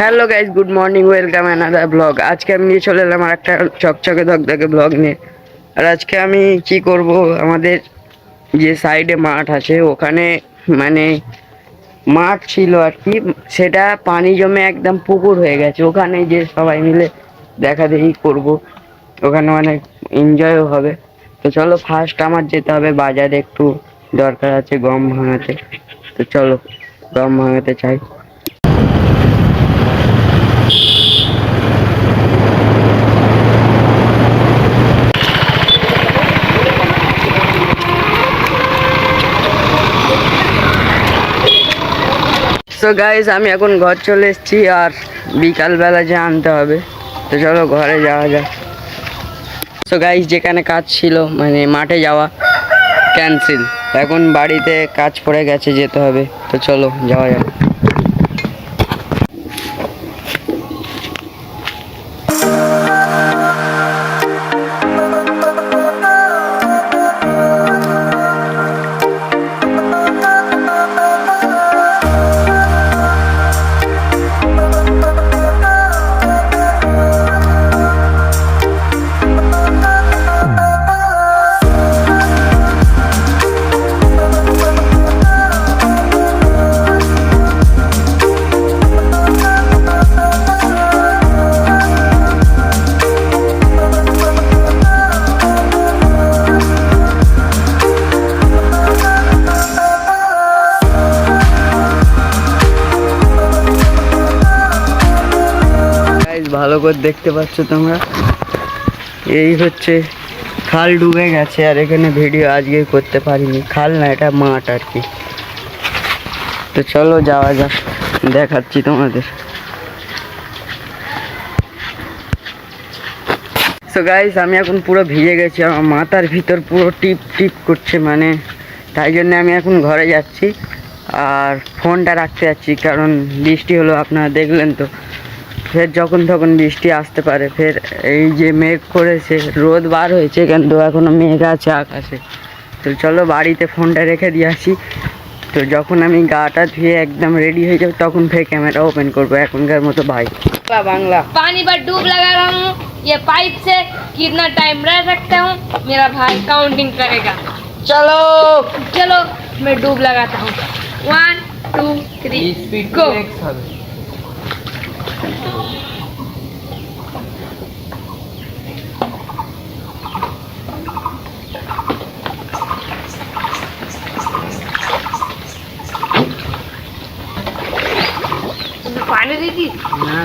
Hello guys, good morning, welcome another blog. আজকে আমি নিয়ে চলে এলাম আর একটা চকচকে ধকধকে ব্লগ নিয়ে। আর আজকে আমি কি করব, আমাদের যে সাইডে মাঠ আছে ওখানে, মানে মাঠ ছিল আর কি, সেটা পানি জমে একদম পুকুর হয়ে গেছে। ওখানে যে সবাই মিলে দেখা দেখি করব, ওখানে অনেক এনজয়ও হবে। তো চলো, ফার্স্ট আমার যেতে হবে বাজারে, একটু দরকার আছে গম ভাঙাতে। তো চলো, গম ভাঙাতে চাই। সো গাইজ, আমি এখন ঘর চলে এসেছি, আর বিকালবেলা যে আনতে হবে। তো চলো ঘরে যাওয়া যাক। সো গাইজ, যেখানে কাজ ছিল মানে মাঠে যাওয়া, ক্যান্সেল। এখন বাড়িতে কাজ পড়ে গেছে, যেতে হবে। তো চলো যাওয়া যাক। ভালো করে দেখতে পাচ্ছ তোমরা, এই হচ্ছে খাল ডুবে গেছে। আর এখানে ভিডিও আজকে করতে পারিনি, খাল না এটা মাঠ আর কি। তো চলো যাওয়া যাক, দেখাচ্ছি তোমাদের। সো গাইস, আমি এখন পুরো ভিজে গেছি, আমার মাথার ভিতর পুরো টিপ টিপ করছে, মানে তাই জন্য আমি এখন ঘরে যাচ্ছি আর ফোনটা রাখতে যাচ্ছি, কারণ বৃষ্টি হলো, আপনারা দেখলেন তো। ফের যখন তখন বৃষ্টি আসতে পারে। ফের এই যে মেঘ করেছে, রোদ বার হয়েছে কিন্তু এখনও মেঘ আছে আকাশে। তো চলো বাড়িতে ফোনটা রেখে দিয়ে আসি। তো যখন আমি গাটা ধুয়ে একদম রেডি হয়ে যাবো, তখন ফের ক্যামেরা ওপেন করবো এখনকার মতো। ভাই बांग्ला पानी पर डूब लगा रहा हूँ, ये पाइप से कितना टाइम रह सकता हूँ मेरा भाई काउंटिंग करेगा। चलो चलो मैं डूब लगाता हूँ। 1 2 3 गो। पानी दी थी ना।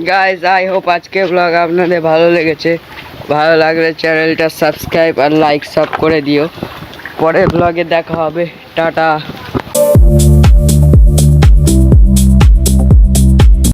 গাইজ, আই হোপ আজকে ব্লগ আপনাদের ভালো লেগেছে। ভালো লাগলে চ্যানেলটা সাবস্ক্রাইব আর লাইক সব করে দিও। পরের ব্লগে দেখা হবে। টাটা।